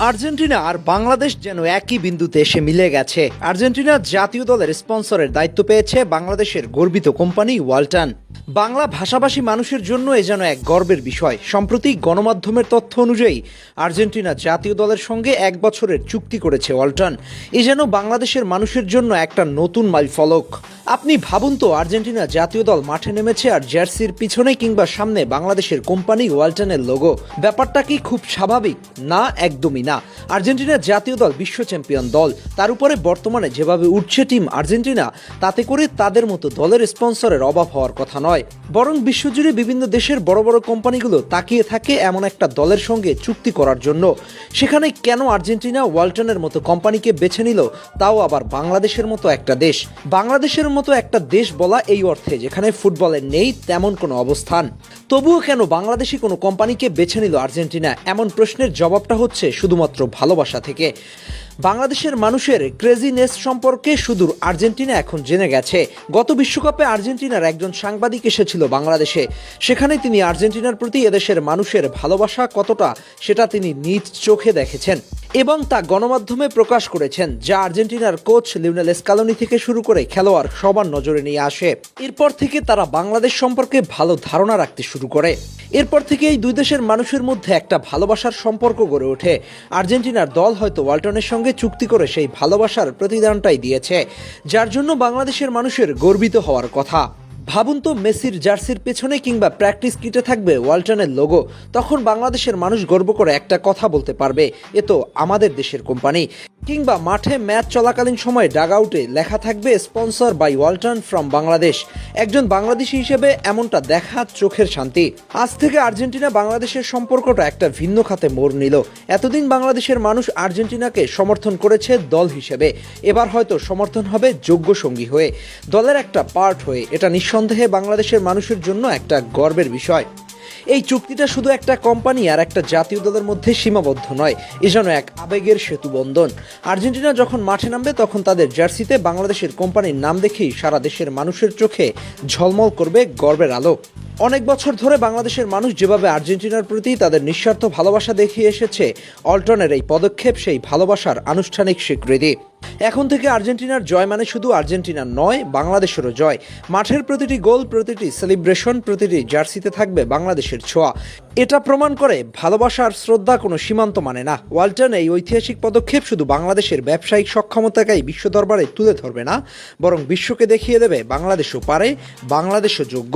Argentina আর বাংলাদেশ যেন একই বিন্দুতে এসে মিলে গেছে। আর্জেন্টিনা জাতীয় দলের স্পন্সরের দায়িত্ব পেয়েছে বাংলাদেশের গর্বিত কোম্পানি ওয়ালটন। বাংলা ভাষাভাষী মানুষের জন্য এ যেন এক গর্বের বিষয়। সম্প্রতি গণমাধ্যমের তথ্য অনুযায়ী আর্জেন্টিনা জাতীয় দলের সঙ্গে 1 বছরের চুক্তি করেছে ওয়ালটন। এ যেন বাংলাদেশের মানুষের জন্য একটা নতুন মাইলফলক। আপনি ভাবুন তো, আর্জেন্টিনা জাতীয় দল মাঠে নেমেছে আর জার্সির পিছনে কিংবা সামনে বাংলাদেশের কোম্পানি ওয়ালটনের লোগো। ব্যাপারটা কি খুব স্বাভাবিক? না, একদমই না। আর্জেন্টিনা জাতীয় দল বিশ্ব চ্যাম্পিয়ন দল, তার উপরে বর্তমানে যেভাবে উঠছে টিম আর্জেন্টিনা, তাতে করে তাদের মতো দলের স্পন্সরের অভাব হওয়ার কথা নয়। বরং বিশ্বজুড়ে বিভিন্ন দেশের বড় বড় কোম্পানিগুলো তাকিয়ে থাকে এমন একটা দলের সঙ্গে চুক্তি করার জন্য। সেখানে কেন আর্জেন্টিনা ওয়ালটনের মতো কোম্পানিকে বেছে নিল, তাও আবার বাংলাদেশের মতো একটা দেশ? বাংলাদেশের মতো একটা দেশ বলা এই অর্থে যেখানে ফুটবলের নেই তেমন কোনো অবস্থান। তবুও কেন বাংলাদেশি কোনো কোম্পানিকে বেছে নিল আর্জেন্টিনা? এমন প্রশ্নের জবাবটা হচ্ছে শুধুমাত্র ভালোবাসা থেকে। বাংলাদেশের মানুষের ক্রেজিনেস সম্পর্কে সুদূর আর্জেন্টিনা এখন জেনে গেছে। গত বিশ্বকাপে আর্জেন্টিনার একজন সাংবাদিক এসেছিল বাংলাদেশে। সেখানে তিনি আর্জেন্টিনার প্রতি এদেশের মানুষের ভালোবাসা কতটা সেটা তিনি নিজ চোখে দেখেছেন এবং তা গণমাধ্যমে প্রকাশ করেছেন, যা আর্জেন্টিনার কোচ লিওনেল স্কালোনি থেকে শুরু করে খেলোয়াড় সবার নজরে নিয়ে আসে। এরপর থেকে তারা বাংলাদেশ সম্পর্কে ভালো ধারণা রাখতে শুরু করে। এরপর থেকে এই দুই দেশের মানুষের মধ্যে একটা ভালোবাসার সম্পর্ক গড়ে ওঠে। আর্জেন্টিনার দল হয়তো ওয়ালটনের সঙ্গে চুক্তি করে সেই ভালোবাসার প্রতিদানটাই দিয়েছে, যার জন্য বাংলাদেশের মানুষের গর্বিত হওয়ার কথা। ভাবুন তো, মেসির জার্সির পেছনে কিংবা প্র্যাকটিস কিটে থাকবে ওয়ালটনের লোগো। তখন বাংলাদেশের মানুষ গর্ব করে একটা কথা বলতে পারবে, এ তো আমাদের দেশের কোম্পানি। কিংবা মাঠে ম্যাচ চলাকালীন সময় ডাগআউটে লেখা থাকবে sponsor by Walton from Bangladesh. একজন বাংলাদেশি হিসেবে এমনটা দেখা চোখের শান্তি। আজ থেকে আর্জেন্টিনা বাংলাদেশের সম্পর্কটা একটা ভিন্ন খাতে মোড় নিল। এতদিন বাংলাদেশের মানুষ আর্জেন্টিনাকে সমর্থন করেছে দল হিসেবে, এবার হয়তো সমর্থন হবে যোগ্য সঙ্গী হয়ে, দলের একটা পার্ট হয়ে। এটা নিঃসন্দেহে বাংলাদেশের মানুষের জন্য একটা গর্বের বিষয়। এই চুক্তিটা শুধু একটা কোম্পানি আর একটা জাতীয় দলের মধ্যে সীমাবদ্ধ নয়, এ যেন এক আবেগের সেতুবন্ধন। আর্জেন্টিনা যখন মাঠে নামবে তখন তাদের জার্সিতে বাংলাদেশের কোম্পানির নাম দেখেই সারা দেশের মানুষের চোখে ঝলমল করবে গর্বের আলো। অনেক বছর ধরে বাংলাদেশের মানুষ যেভাবে আর্জেন্টিনার প্রতি তাদের নিঃস্বার্থ ভালোবাসা দেখিয়ে এসেছে, ওয়ালটনের এই পদক্ষেপ সেই ভালোবাসার আনুষ্ঠানিক স্বীকৃতি। এখন থেকে আর্জেন্টিনার জয় মানে শুধু আর্জেন্টিনার নয়, বাংলাদেশেরও জয়। মাঠের প্রতিটি গোল, প্রতিটি সেলিব্রেশন, প্রতিটি জার্সিতে থাকবে বাংলাদেশের ছোঁয়া। এটা প্রমাণ করে ভালোবাসা আর শ্রদ্ধা কোনো সীমান্ত মানে না। ওয়ালটন এই ঐতিহাসিক পদক্ষেপ শুধু বাংলাদেশের ব্যবসায়িক সক্ষমতাকেই বিশ্ব দরবারে তুলে ধরবে না, বরং বিশ্বকে দেখিয়ে দেবে বাংলাদেশও পারে, বাংলাদেশও যোগ্য।